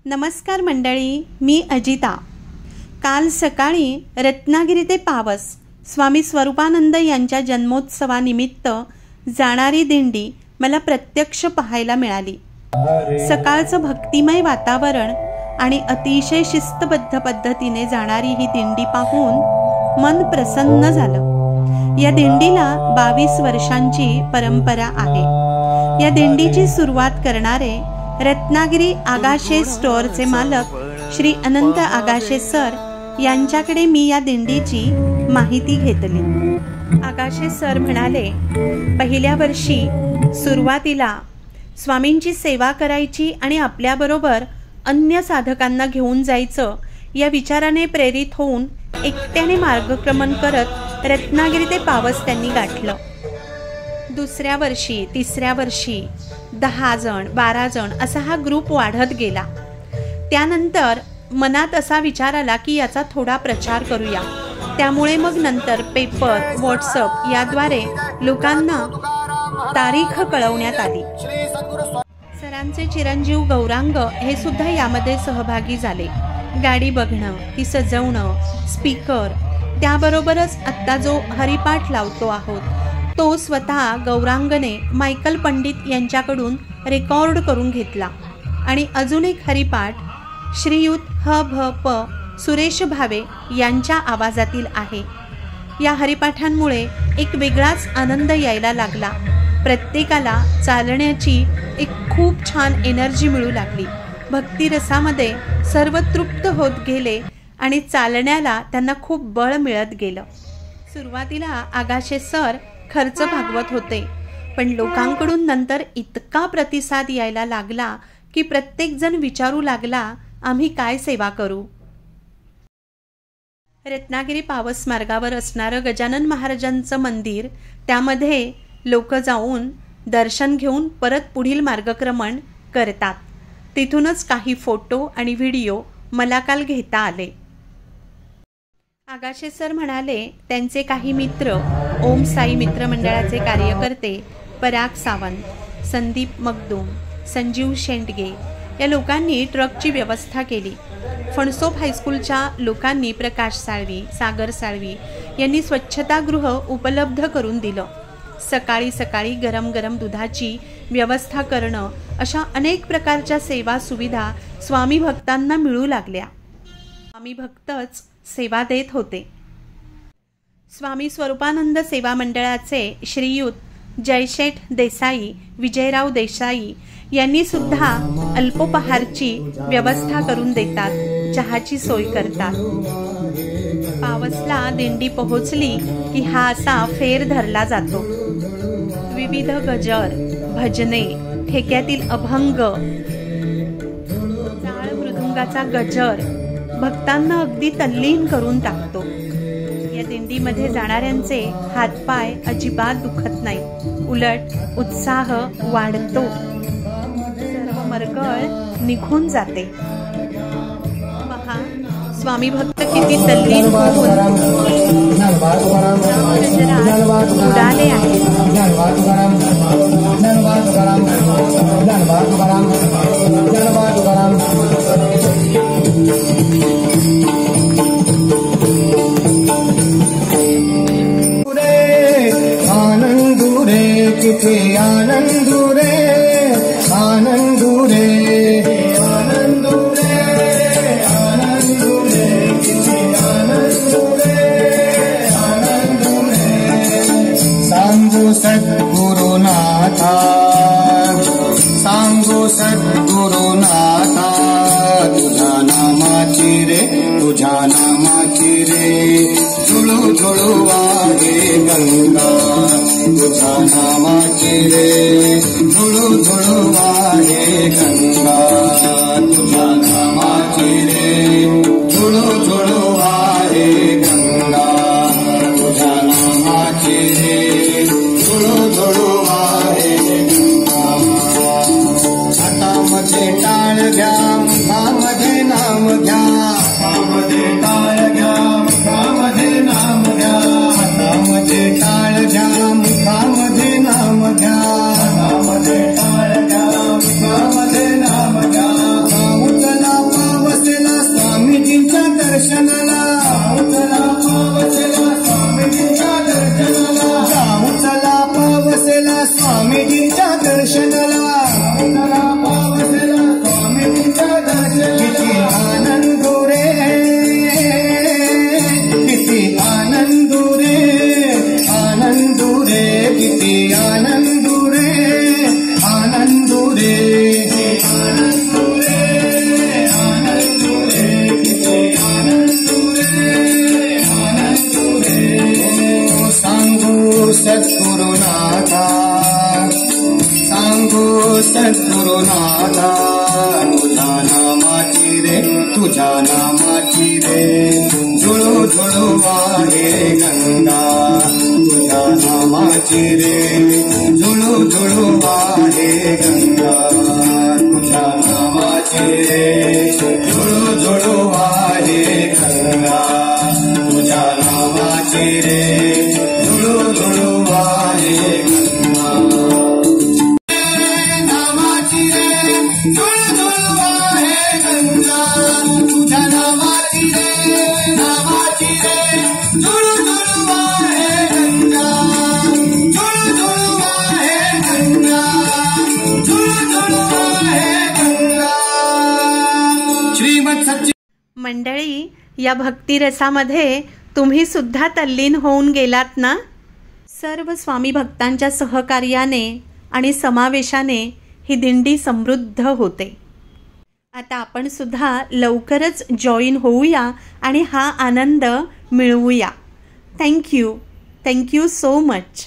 नमस्कार मंडळी, मी अजिता। काल सकाळी रत्नागिरी ते पावस स्वामी स्वरूपानंद यांच्या जन्मोत्सवानिमित्त जाणारी दिंडी मला प्रत्यक्ष पाहायला मिळाली। सकाळचं भक्तिमय वातावरण आणि अतिशय शिस्तबद्ध पद्धतीने जाणारी ही दिंडी पाहून मन प्रसन्न झालं। या दिंडीला 22 वर्षांची परंपरा आहे। या दिंडीची सुरुवात करणारे रत्नागिरी आगाशे स्टोअरचे मालक श्री अनंत आगाशे सर यांच्याकडे मी या दिंडीची माहिती घेतली। आगाशे सर म्हणाले, पहिल्या वर्षी सुरुवातीला स्वामींची सेवा करायची आणि आपल्याबरोबर अन्य साधकांना घेऊन जायचं या विचाराने प्रेरित होऊन एकट्याने मार्गक्रमण करत रत्नागिरी ते पावस त्यांनी गाठलं। दुसऱ्या वर्षी, तिसऱ्या वर्षी 10 जण, 12 जण असा हा ग्रुप वाढत गेला। त्यानंतर मनात असा विचार आला की याचा थोडा प्रचार करूया। त्यामुळे मग नंतर पेपर, व्हॉट्सअप याद्वारे लोकांना तारीख कळवण्यात आली। सरांचे चिरंजीव गौरांग हे सुद्धा यामध्ये सहभागी झाले। गाडी बघणं, ती सजवणं, स्पीकर, त्याबरोबरच आत्ता जो हरिपाठ लावतो आहोत तो स्वतः गौरांगने मायकल पंडित यांच्याकडून रेकॉर्ड करून घेतला। आणि अजून एक हरिपाठ श्रीयुत ह भ प सुरेश भावे यांच्या आवाजातील आहे। या हरिपाठांमुळे एक वेगळाच आनंद यायला लागला। प्रत्येकाला चालण्याची एक खूप छान एनर्जी मिळू लागली। भक्तिरसामध्ये सर्व तृप्त होत गेले आणि चालण्याला त्यांना खूप बळ मिळत गेलं। सुरुवातीला आगाशे सर खर्च भागवत होते, पण लोकांकडून नंतर इतका प्रतिसाद यायला लागला की प्रत्येक जण विचारू लागला, आम्ही काय सेवा करू। रत्नागिरी पावस मार्गावर असणारं गजानन महाराजांचं मंदिर, त्यामध्ये लोक जाऊन दर्शन घेऊन परत पुढील मार्गक्रमण करतात। तिथूनच काही फोटो आणि व्हिडिओ मला काल घेता आले। आगाशे सर म्हणाले, त्यांचे काही मित्र, ओम साई मित्रमंडळाचे कार्यकर्ते पराग सावंत, संदीप मगदूम, संजीव शेंडगे या लोकांनी ट्रकची व्यवस्था केली। फणसोप हायस्कूलच्या लोकांनी प्रकाश साळवी, सागर साळवी यांनी स्वच्छतागृह उपलब्ध करून दिलं। सकाळी सकाळी गरम गरम दुधाची व्यवस्था करणं, अशा अनेक प्रकारच्या सेवा सुविधा स्वामी भक्तांना मिळू लागल्या। स्वामी भक्तच सेवा देत होते। स्वामी स्वरूपानंद सेवा मंडळाचे श्रीयुत जयशेठ देसाई, विजयराव देसाई यांनी सुद्धा अल्पोपहारची व्यवस्था करून देतात, चहाची सोय करतात। पावसला दिंडी पोहोचली की हा असा फेर धरला जातो। विविध गजर, भजने, ठेक्यातील अभंग, टाळ मृदुंगाचा गजर भक्तांना अगदी तल्लीन करून टाकतो। या दिंडीमध्ये जाणाऱ्यांचे हातपाय अजिबात दुखत नाही, उलट उत्साह वाढतो, सर्व मरगळ निघून जाते। पहा, स्वामी भक्त किती तल्लीन होऊन उडाले आहेत। किती आनंद रे, आनंद रे, आनंद रे, आनंद रे, किती आनंद रे, आनंद रे। सांगू सद्गुरुनाथा, सांगू सद्गुरुनाथा, तुझ्या नामाची रे, तुझ्या नामाची रे, झुळू झुळू वाहे गंगा, तुझ्या नामाची रे, झुळू झुळू वाहे गंगा, तुझ्या नामाची रे, झुळू झुळू वाहे गंगा, तुझ्या नामाची रे, झुळू झुळू वाहे गंगा। हातामध्ये टाळ घ्या, मुखामध्ये नाम घ्या, हातामध्ये टाळ घ्या, मुखामध्ये नाम घ्या, हातामध्ये टाळ घ्या, मुखामध्ये नाम घ्या, हातामध्ये टाळ घ्या, मुखामध्ये नाम घ्या। उचला तुझ्या नामाची रे झुळू झुळू वाहे गंगा तुझ्या नामाची रे झुळू झुळू वाहे गंगा तुझ्या नामाची रे झुळू झुळू वाहे गंगा तुझ्या नामाची रे झुळू झुळू वाहे गंगा नामाची रे झुळू झुळू वाहे गंगा तुझ्या नामाची रे नामाची रे झुळू झुळू वाहे गंगा झुळू झुळू वाहे गंगा झुळू झुळू वाहे गंगा श्रीमद सच्ची मंडळी, या भक्तिरसामध्ये तुम्ही सुद्धा तल्लीन होऊन गेलात ना? सर्व स्वामी भक्तांच्या सहकार्याने आणि समावेशाने ही दिंडी समृद्ध होते. आता आपण सुद्धा लवकरच जॉईन होऊया आणि हा आनंद मिळवूया. Thank you so much.